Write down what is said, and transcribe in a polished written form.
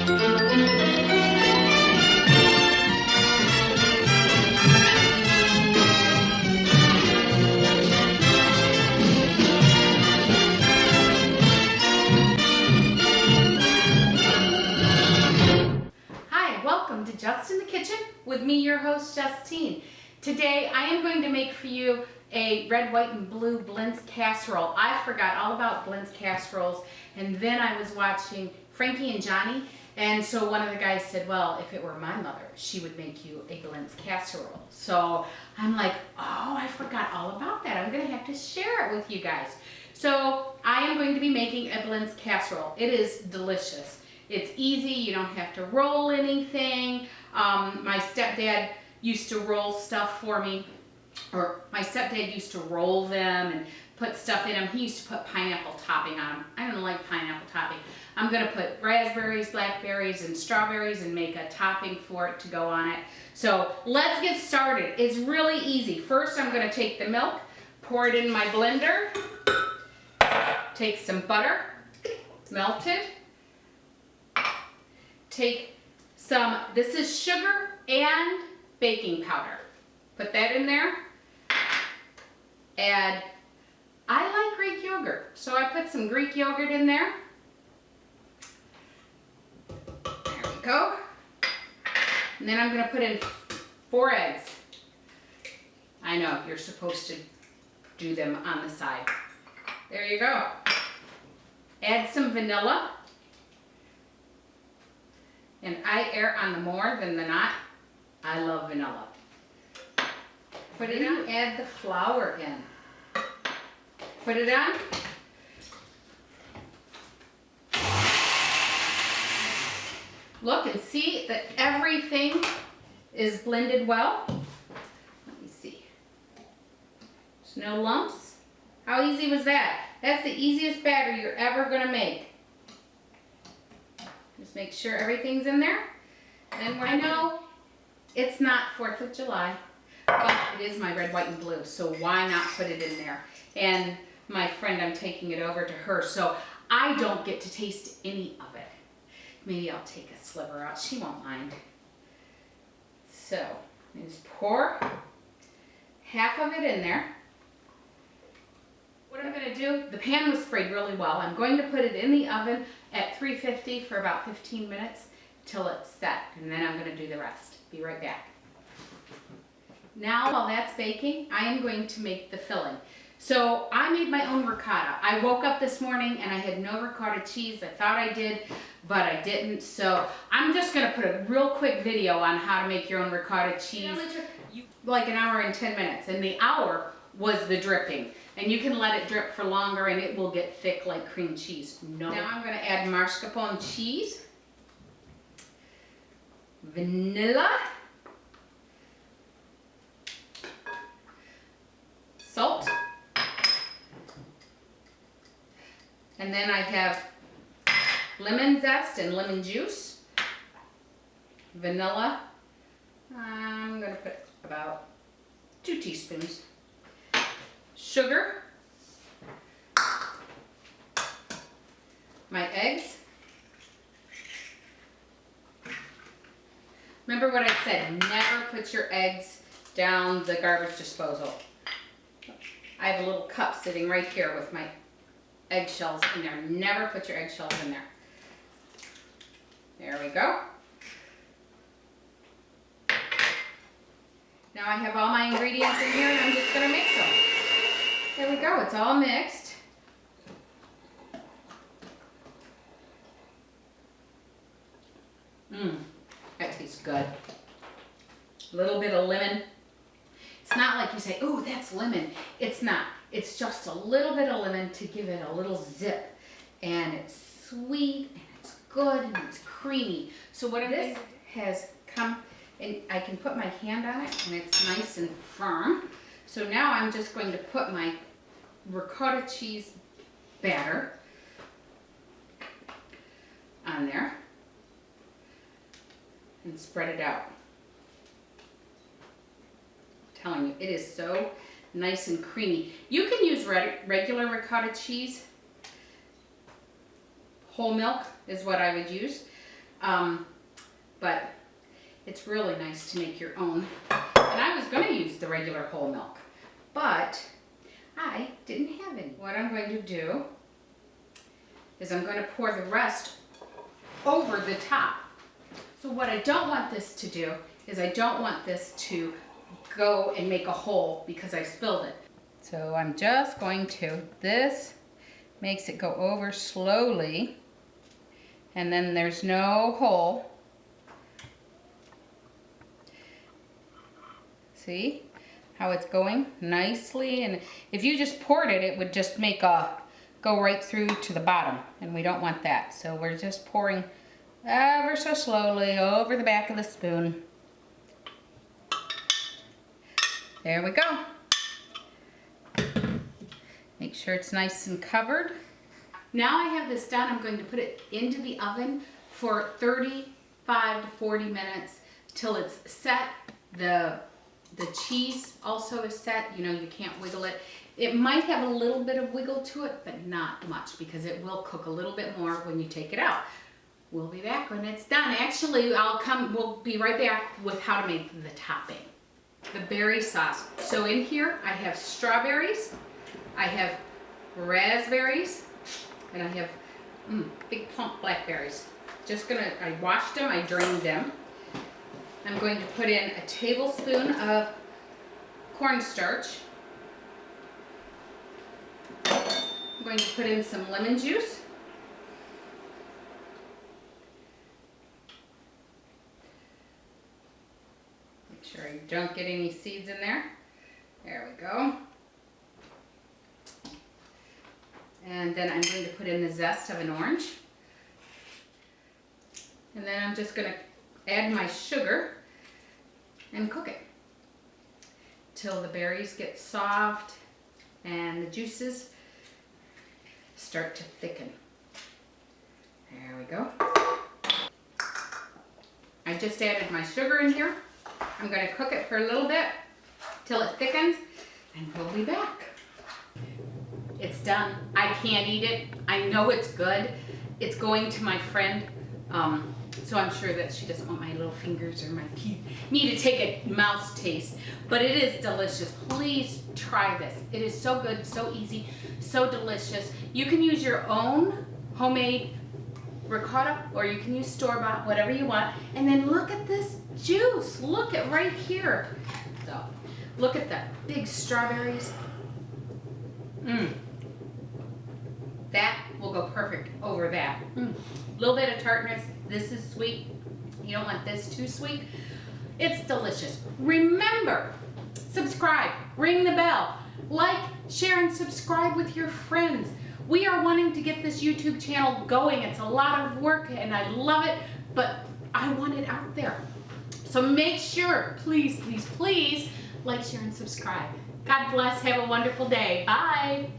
Welcome to Just in the Kitchen with me, your host, Justine. Today I am going to make for you a red, white, and blue Blintz casserole. I forgot all about Blintz casseroles, and then I was watching Frankie and Johnny, and so one of the guys said, well, if it were my mother, she would make you a Blintz casserole. So I'm like, oh, I forgot all about that. I'm going to have to share it with you guys. So I am going to be making a Blintz casserole. It is delicious. It's easy, you don't have to roll anything. My stepdad used to roll stuff for me, or my stepdad used to roll them and put stuff in them. He used to put pineapple topping on them. I don't like pineapple topping. I'm gonna put raspberries, blackberries, and strawberries and make a topping for it to go on it. So let's get started. It's really easy. First, I'm gonna take the milk, pour it in my blender, take some butter, melted, take some, this is sugar and baking powder. Put that in there. Add, I like Greek yogurt, so I put some Greek yogurt in there. There we go. And then I'm going to put in 4 eggs. I know, you're supposed to do them on the side. There you go. Add some vanilla. And I err on the more than the not. I love vanilla. Put it on, add the flour in. Put it on. Look and see that everything is blended well. Let me see. There's no lumps. How easy was that? That's the easiest batter you're ever going to make. Just make sure everything's in there. And I know it's not 4th of July, but it is my red, white, and blue, so why not put it in there? And my friend, I'm taking it over to her, so I don't get to taste any of it. Maybe I'll take a sliver out. She won't mind. So, just pour half of it in there. What I'm going to do, the pan was sprayed really well. I'm going to put it in the oven at 350 for about 15 minutes till it's set, and then I'm going to do the rest. Be right back. Now, while that's baking, I am going to make the filling. So I made my own ricotta. I woke up this morning and I had no ricotta cheese. I thought I did, but I didn't. So I'm just going to put a real quick video on how to make your own ricotta cheese. It only took like an hour and 10 minutes, and the hour was the dripping. And you can let it drip for longer and it will get thick like cream cheese. No. Now I'm going to add mascarpone cheese, vanilla, salt, and then I have lemon zest and lemon juice, vanilla. I'm going to put about 2 teaspoons. Sugar, my eggs. Remember what I said, never put your eggs down the garbage disposal. I have a little cup sitting right here with my eggshells in there. Never put your eggshells in there. There we go. Now I have all my ingredients in here and I'm just going to mix them. There we go, it's all mixed. That tastes good. A little bit of lemon. It's not like you say, oh, that's lemon. It's not. It's just a little bit of lemon to give it a little zip. And it's sweet, and it's good, and it's creamy. So what this has come, and I can put my hand on it, and it's nice and firm. So now I'm just going to put my ricotta cheese batter on there and spread it out. I'm telling you, it is so nice and creamy. You can use regular ricotta cheese. Whole milk is what I would use. But it's really nice to make your own. And I was going to use the regular whole milk, but I didn't have any. What I'm going to do is I'm going to pour the rest over the top. So what I don't want this to do is I don't want this to go and make a hole because I spilled it. So I'm just going to, this makes it go over slowly, and then there's no hole. See how it's going nicely? And if you just poured it, it would just make a, go right through to the bottom, and we don't want that. So we're just pouring ever so slowly over the back of the spoon. There we go. Make sure it's nice and covered. Now I have this done, I'm going to put it into the oven for 35 to 40 minutes till it's set. The cheese also is set, you know, you can't wiggle it. It might have a little bit of wiggle to it, but not much, because it will cook a little bit more when you take it out. We'll be back when it's done. Actually, we'll be right back with how to make the topping. The berry sauce. So in here, I have strawberries, I have raspberries, and I have big plump blackberries. I washed them, I drained them. I'm going to put in a tablespoon of cornstarch. I'm going to put in some lemon juice. Make sure I don't get any seeds in there. There we go. And then I'm going to put in the zest of an orange. And then I'm just going to add my sugar and cook it till the berries get soft and the juices start to thicken. There we go. I just added my sugar in here. I'm going to cook it for a little bit till it thickens, and we'll be back. It's done. I can't eat it. I know it's good. It's going to my friend, so I'm sure that she doesn't want my little fingers or my teeth, me to take a mouse taste, but it is delicious. Please try this. It is so good, so easy, so delicious. You can use your own homemade ricotta, or you can use store-bought, whatever you want. And then look at this juice. Look at right here. So, look at the big strawberries. That will go perfect over that. Little bit of tartness. This is sweet. You don't want this too sweet. It's delicious. Remember, subscribe, ring the bell, like, share, and subscribe with your friends. We are wanting to get this YouTube channel going. It's a lot of work and I love it, but I want it out there. So make sure, please, please, please, like, share, and subscribe. God bless. Have a wonderful day. Bye.